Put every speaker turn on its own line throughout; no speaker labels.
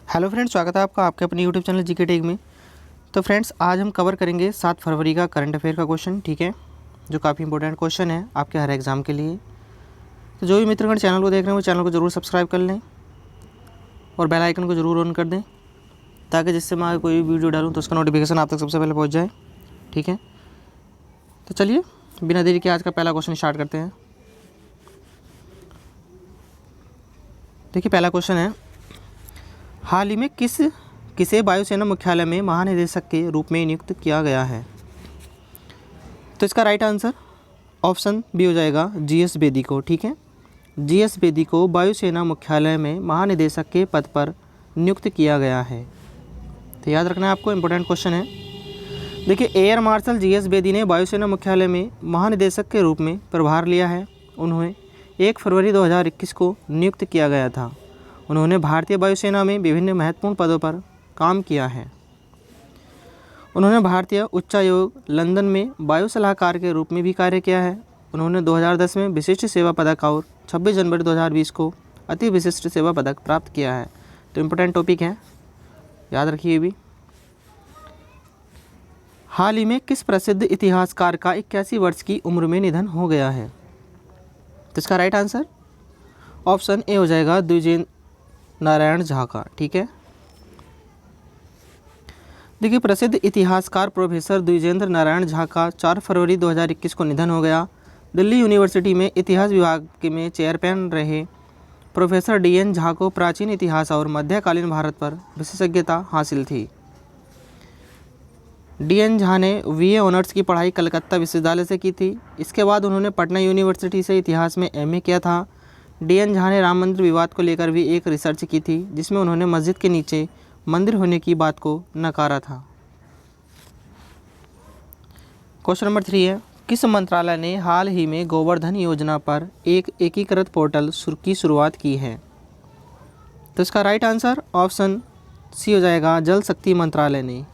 Hello friends, स्वागत है आपका आपके अपने यूट्यूब चैनल जीके टेक में। तो फ्रेंड्स, आज हम कवर करेंगे 7 फरवरी का करंट अफेयर का क्वेश्चन, ठीक है, जो काफ़ी इंपॉर्टेंट क्वेश्चन है आपके हर एग्ज़ाम के लिए। तो जो भी मित्रगण चैनल को देख रहे हैं वो चैनल को ज़रूर सब्सक्राइब कर लें और बेल आइकन को ज़रूर ऑन कर दें, ताकि जिससे मैं कोई भी वीडियो डालूँ तो उसका नोटिफिकेशन आप तक सबसे पहले पहुँच जाए, ठीक है। तो चलिए बिना देरी के आज का पहला क्वेश्चन स्टार्ट करते हैं। देखिए, पहला क्वेश्चन है, हाल ही में किसे वायुसेना मुख्यालय में महानिदेशक के रूप में नियुक्त किया गया है? तो इसका राइट आंसर ऑप्शन बी हो जाएगा जीएस बेदी को, ठीक है। जीएस बेदी को वायुसेना मुख्यालय में महानिदेशक के पद पर नियुक्त किया गया है। तो याद रखना है आपको, इम्पोर्टेंट क्वेश्चन है। देखिए, एयर मार्शल जीएस बेदी ने वायुसेना मुख्यालय में महानिदेशक के रूप में प्रभार लिया है। उन्हें 1 फरवरी 2021 को नियुक्त किया गया था। उन्होंने भारतीय वायुसेना में विभिन्न महत्वपूर्ण पदों पर काम किया है। उन्होंने भारतीय उच्चायोग लंदन में वायु सलाहकार के रूप में भी कार्य किया है। उन्होंने 2010 में विशिष्ट सेवा पदक और 26 जनवरी 2020 को अति विशिष्ट सेवा पदक प्राप्त किया है। तो इम्पोर्टेंट टॉपिक है, याद रखिए भी। हाल ही में किस प्रसिद्ध इतिहासकार का 81 वर्ष की उम्र में निधन हो गया है? तो इसका राइट आंसर ऑप्शन ए हो जाएगा द्विजेंद्र नारायण झा का, ठीक है। देखिए, प्रसिद्ध इतिहासकार प्रोफेसर द्विजेंद्र नारायण झा का 4 फरवरी 2021 को निधन हो गया। दिल्ली यूनिवर्सिटी में इतिहास विभाग में चेयरमैन रहे प्रोफेसर डीएन झा को प्राचीन इतिहास और मध्यकालीन भारत पर विशेषज्ञता हासिल थी। डीएन झा ने बीए ऑनर्स की पढ़ाई कलकत्ता विश्वविद्यालय से की थी। इसके बाद उन्होंने पटना यूनिवर्सिटी से इतिहास में एमए किया था। डीएन झा ने राम मंदिर विवाद को लेकर भी एक रिसर्च की थी, जिसमें उन्होंने मस्जिद के नीचे मंदिर होने की बात को नकारा था। क्वेश्चन नंबर 3 है, किस मंत्रालय ने हाल ही में गोवर्धन योजना पर एक एकीकृत पोर्टल की शुरुआत की है? तो इसका राइट आंसर ऑप्शन सी हो जाएगा जल शक्ति मंत्रालय ने।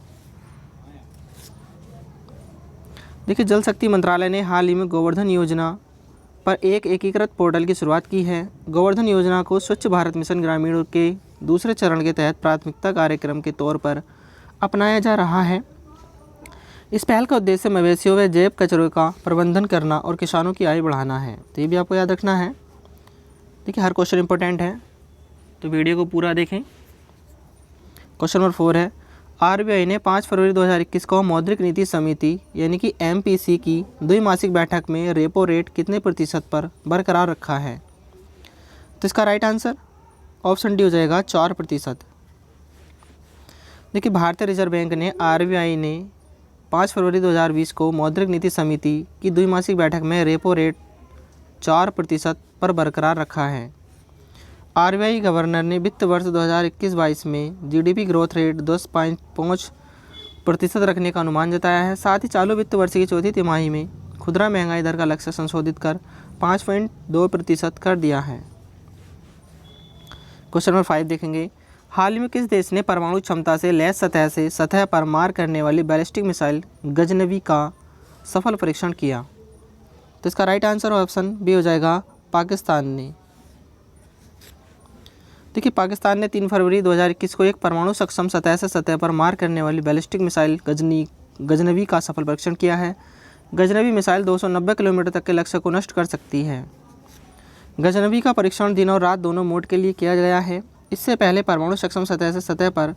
देखिए, जल शक्ति मंत्रालय ने हाल ही में गोवर्धन योजना पर एक एकीकृत पोर्टल की शुरुआत की है। गोवर्धन योजना को स्वच्छ भारत मिशन ग्रामीण के दूसरे चरण के तहत प्राथमिकता कार्यक्रम के तौर पर अपनाया जा रहा है। इस पहल का उद्देश्य मवेशियों व जैव कचरे का प्रबंधन करना और किसानों की आय बढ़ाना है। तो ये भी आपको याद रखना है। देखिए, हर क्वेश्चन इंपॉर्टेंट है, तो वीडियो को पूरा देखें। क्वेश्चन नंबर 4 है, आरबीआई ने 5 फरवरी 2021 को मौद्रिक नीति समिति यानी कि एमपीसी की द्विमासिक बैठक में रेपो रेट कितने प्रतिशत पर बरकरार रखा है? तो इसका राइट आंसर ऑप्शन डी हो जाएगा 4%। देखिए, भारतीय रिजर्व बैंक ने आरबीआई ने 5 फरवरी 2020 को मौद्रिक नीति समिति की द्विमासिक बैठक में रेपो रेट 4% पर बरकरार रखा है। आरबीआई गवर्नर ने वित्त वर्ष 2021-22 में जीडीपी ग्रोथ रेट 10.5% रखने का अनुमान जताया है। साथ ही चालू वित्त वर्ष की चौथी तिमाही में खुदरा महंगाई दर का लक्ष्य संशोधित कर 5.2% कर दिया है। क्वेश्चन नंबर 5 देखेंगे, हाल ही में किस देश ने परमाणु क्षमता से लैस सतह पर मार करने वाली बैलिस्टिक मिसाइल गजनवी का सफल परीक्षण किया? तो इसका राइट आंसर ऑप्शन बी हो जाएगा पाकिस्तान ने। देखिए, पाकिस्तान ने 3 फरवरी 2021 को एक परमाणु सक्षम सतह से सतह पर मार करने वाली बैलिस्टिक मिसाइल गजनवी का सफल परीक्षण किया है। गजनवी मिसाइल 290 किलोमीटर तक के लक्ष्य को नष्ट कर सकती है। गजनवी का परीक्षण दिन और रात दोनों मोड के लिए किया गया है। इससे पहले परमाणु सक्षम सतह से सतह पर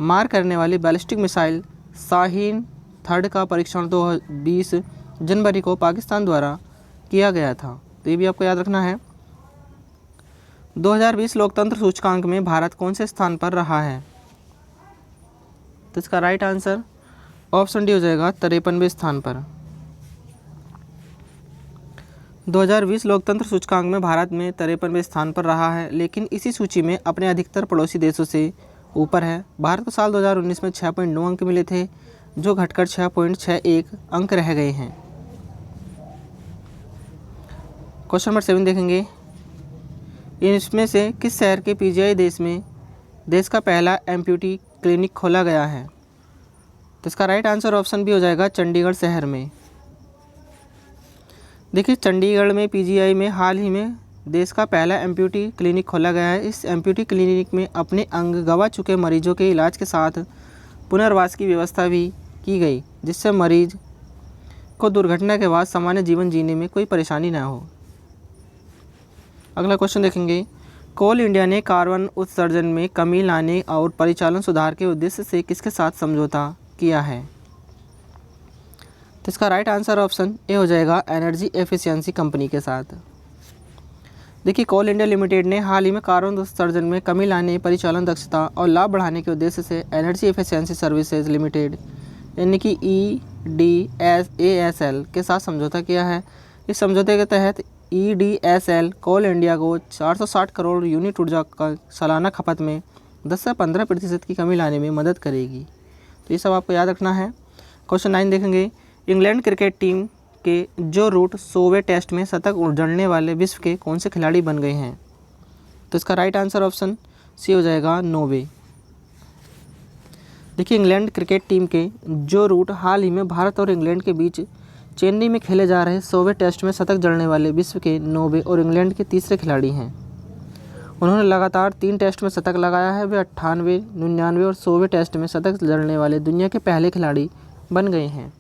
मार करने वाली बैलिस्टिक मिसाइल शाहीन थर्ड का परीक्षण 20 जनवरी को पाकिस्तान द्वारा किया गया था। तो ये भी आपको याद रखना है। 2020 लोकतंत्र सूचकांक में भारत कौन से स्थान पर रहा है? तो इसका राइट आंसर ऑप्शन डी हो जाएगा 53वें स्थान पर। 2020 लोकतंत्र सूचकांक में भारत में 53वें स्थान पर रहा है, लेकिन इसी सूची में अपने अधिकतर पड़ोसी देशों से ऊपर है। भारत को साल 2019 में 6.9 अंक मिले थे, जो घटकर 6.61 अंक रह गए हैं। क्वेश्चन नंबर 7 देखेंगे, इसमें से किस शहर के पीजीआई देश का पहला एम्प्यूटी क्लिनिक खोला गया है? तो इसका राइट आंसर ऑप्शन बी हो जाएगा चंडीगढ़ शहर में। देखिए, चंडीगढ़ में पीजीआई में हाल ही में देश का पहला एम्प्यूटी क्लिनिक खोला गया है। इस एम्प्यूटी क्लिनिक में अपने अंग गंवा चुके मरीजों के इलाज के साथ पुनर्वास की व्यवस्था भी की गई, जिससे मरीज को दुर्घटना के बाद सामान्य जीवन जीने में कोई परेशानी न हो। अगला क्वेश्चन देखेंगे, कोल इंडिया ने कार्बन उत्सर्जन में कमी लाने और परिचालन सुधार के उद्देश्य से किसके साथ समझौता किया है? तो इसका राइट आंसर ऑप्शन ए हो जाएगा, एनर्जी एफिशिएंसी कंपनी के साथ। देखिए, कोल इंडिया लिमिटेड ने हाल ही में कार्बन उत्सर्जन में कमी लाने, परिचालन दक्षता और लाभ बढ़ाने के उद्देश्य से एनर्जी एफिशिएंसी सर्विसेज लिमिटेड यानी कि EDSASL के साथ समझौता किया है। इस समझौते के तहत EDSL कोल इंडिया को 460 करोड़ यूनिट ऊर्जा का सालाना खपत में 10 से 15% की कमी लाने में मदद करेगी। तो ये सब आपको याद रखना है। क्वेश्चन 9 देखेंगे, इंग्लैंड क्रिकेट टीम के जो रूट 100वें टेस्ट में शतक उड़ने वाले विश्व के कौन से खिलाड़ी बन गए हैं? तो इसका राइट आंसर ऑप्शन सी हो जाएगा, नॉर्वे। देखिए, इंग्लैंड क्रिकेट टीम के जो रूट हाल ही में भारत और इंग्लैंड के बीच चेन्नई में खेले जा रहे 100वें टेस्ट में शतक जड़ने वाले विश्व के नॉर्वे और इंग्लैंड के तीसरे खिलाड़ी हैं। उन्होंने लगातार 3 टेस्ट में शतक लगाया है। वे 98, 99 और 100वें टेस्ट में शतक जड़ने वाले दुनिया के पहले खिलाड़ी बन गए हैं।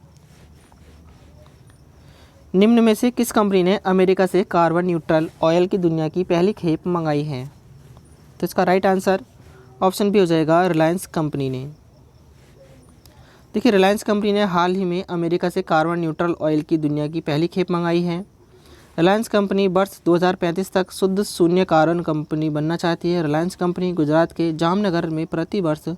निम्न में से किस कंपनी ने अमेरिका से कार्बन न्यूट्रल ऑयल की दुनिया की पहली खेप मंगाई है? तो इसका राइट आंसर ऑप्शन बी हो जाएगा, रिलायंस कंपनी ने। देखिए, रिलायंस कंपनी ने हाल ही में अमेरिका से कार्बन न्यूट्रल ऑयल की दुनिया की पहली खेप मंगाई है। रिलायंस कंपनी वर्ष 2035 तक शुद्ध शून्य कार्बन कंपनी बनना चाहती है। रिलायंस कंपनी गुजरात के जामनगर में प्रति वर्ष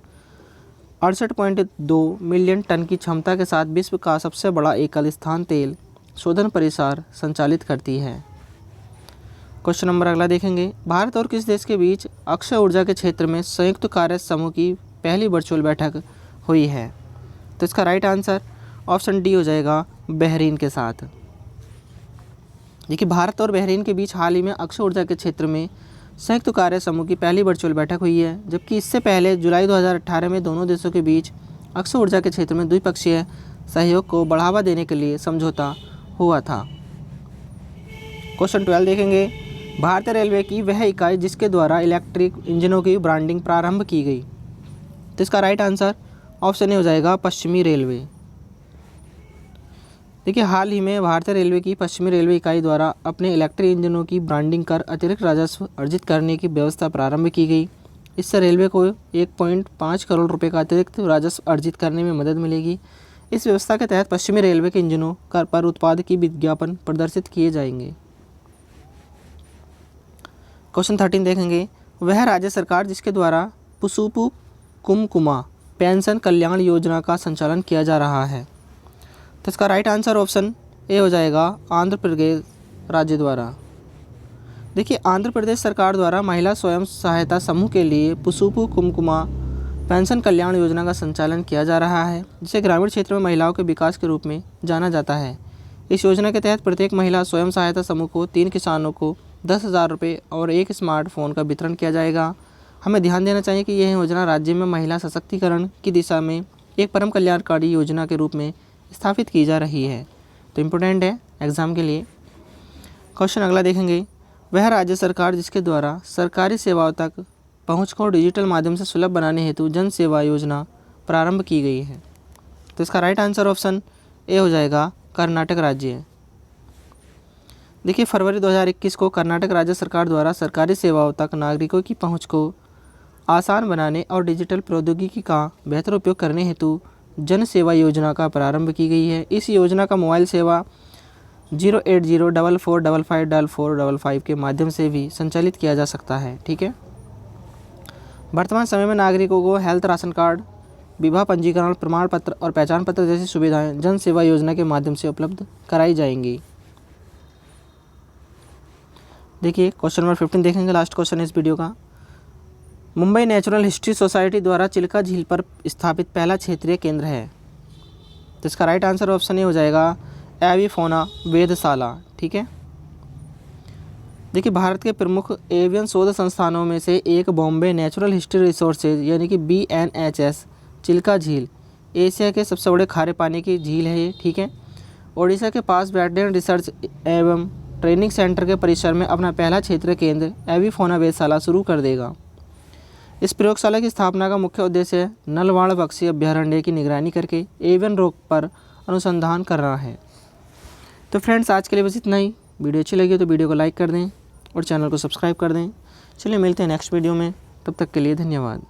68.2 मिलियन टन की क्षमता के साथ विश्व का सबसे बड़ा एकल स्थान तेल शोधन परिसर संचालित करती है। क्वेश्चन नंबर अगला देखेंगे, भारत और किस देश के बीच अक्षय ऊर्जा के क्षेत्र में संयुक्त कार्य समूह की पहली वर्चुअल बैठक हुई है? तो इसका राइट आंसर ऑप्शन डी हो जाएगा, बहरीन के साथ। देखिए, भारत और बहरीन के बीच हाल ही में अक्षय ऊर्जा के क्षेत्र में संयुक्त कार्य समूह की पहली वर्चुअल बैठक हुई है, जबकि इससे पहले जुलाई 2018 में दोनों देशों के बीच अक्षय ऊर्जा के क्षेत्र में द्विपक्षीय सहयोग को बढ़ावा देने के लिए समझौता हुआ था। क्वेश्चन 12 देखेंगे, भारतीय रेलवे की वह इकाई जिसके द्वारा इलेक्ट्रिक इंजनों की ब्रांडिंग प्रारंभ की गई? तो इसका राइट आंसर ऑप्शन ए हो जाएगा, पश्चिमी रेलवे। देखिए, हाल ही में भारतीय रेलवे की पश्चिमी रेलवे इकाई द्वारा अपने इलेक्ट्रिक इंजनों की ब्रांडिंग कर अतिरिक्त राजस्व अर्जित करने की व्यवस्था प्रारंभ की गई। इससे रेलवे को 1.5 करोड़ रुपये का अतिरिक्त राजस्व अर्जित करने में मदद मिलेगी। इस व्यवस्था के तहत पश्चिमी रेलवे के इंजनों पर उत्पाद की विज्ञापन प्रदर्शित किए जाएंगे। क्वेश्चन 13 देखेंगे, वह राज्य सरकार जिसके द्वारा पुसुपु कुमकुमा पेंशन कल्याण योजना का संचालन किया जा रहा है? तो इसका राइट आंसर ऑप्शन ए हो जाएगा, आंध्र प्रदेश राज्य द्वारा। देखिए, आंध्र प्रदेश सरकार द्वारा महिला स्वयं सहायता समूह के लिए पुसुपु कुमकुमा पेंशन कल्याण योजना का संचालन किया जा रहा है, जिसे ग्रामीण क्षेत्र में महिलाओं के विकास के रूप में जाना जाता है। इस योजना के तहत प्रत्येक महिला स्वयं सहायता समूह को 3 किसानों को 10,000 रुपये और 1 स्मार्टफोन का वितरण किया जाएगा। हमें ध्यान देना चाहिए कि यह योजना राज्य में महिला सशक्तिकरण की दिशा में एक परम कल्याणकारी योजना के रूप में स्थापित की जा रही है। तो इम्पोर्टेंट है एग्जाम के लिए। क्वेश्चन अगला देखेंगे, वह राज्य सरकार जिसके द्वारा सरकारी सेवाओं तक पहुँच को डिजिटल माध्यम से सुलभ बनाने हेतु जन सेवा योजना प्रारंभ की गई है? तो इसका राइट आंसर ऑप्शन ए हो जाएगा, कर्नाटक राज्य। देखिए, फरवरी 2021 को कर्नाटक राज्य सरकार द्वारा सरकारी सेवाओं तक नागरिकों की पहुंच को आसान बनाने और डिजिटल प्रौद्योगिकी का बेहतर उपयोग करने हेतु जन सेवा योजना का प्रारंभ की गई है। इस योजना का मोबाइल सेवा 08044554455 के माध्यम से भी संचालित किया जा सकता है। ठीक है, वर्तमान समय में नागरिकों को हेल्थ राशन कार्ड, विवाह पंजीकरण प्रमाण पत्र और पहचान पत्र जैसी सुविधाएं जन सेवा योजना के माध्यम से उपलब्ध कराई जाएंगी। देखिए, क्वेश्चन नंबर 15 देखेंगे, लास्ट क्वेश्चन इस वीडियो का। मुंबई नेचुरल हिस्ट्री सोसाइटी द्वारा चिल्का झील पर स्थापित पहला क्षेत्रीय केंद्र है? तो इसका राइट आंसर ऑप्शन ए हो जाएगा, एविफोना वेधशाला। ठीक है, देखिए, भारत के प्रमुख एवियन शोध संस्थानों में से एक बॉम्बे नेचुरल हिस्ट्री रिसोर्सेज यानी कि BNHS चिल्का झील एशिया के सबसे बड़े खारे पानी की झील है ये। ठीक है, ओडिशा के पास वेटलैंड रिसर्च एवं ट्रेनिंग सेंटर के परिसर में अपना पहला क्षेत्रीय केंद्र एविफोना वेधशाला शुरू कर देगा। इस प्रयोगशाला की स्थापना का मुख्य उद्देश्य नलवाड़ पक्षी अभ्यारण्य की निगरानी करके एवियन रोग पर अनुसंधान करना है। तो फ्रेंड्स, आज के लिए बस इतना ही। वीडियो अच्छी लगी तो वीडियो को लाइक कर दें और चैनल को सब्सक्राइब कर दें। चलिए मिलते हैं नेक्स्ट वीडियो में, तब तक के लिए धन्यवाद।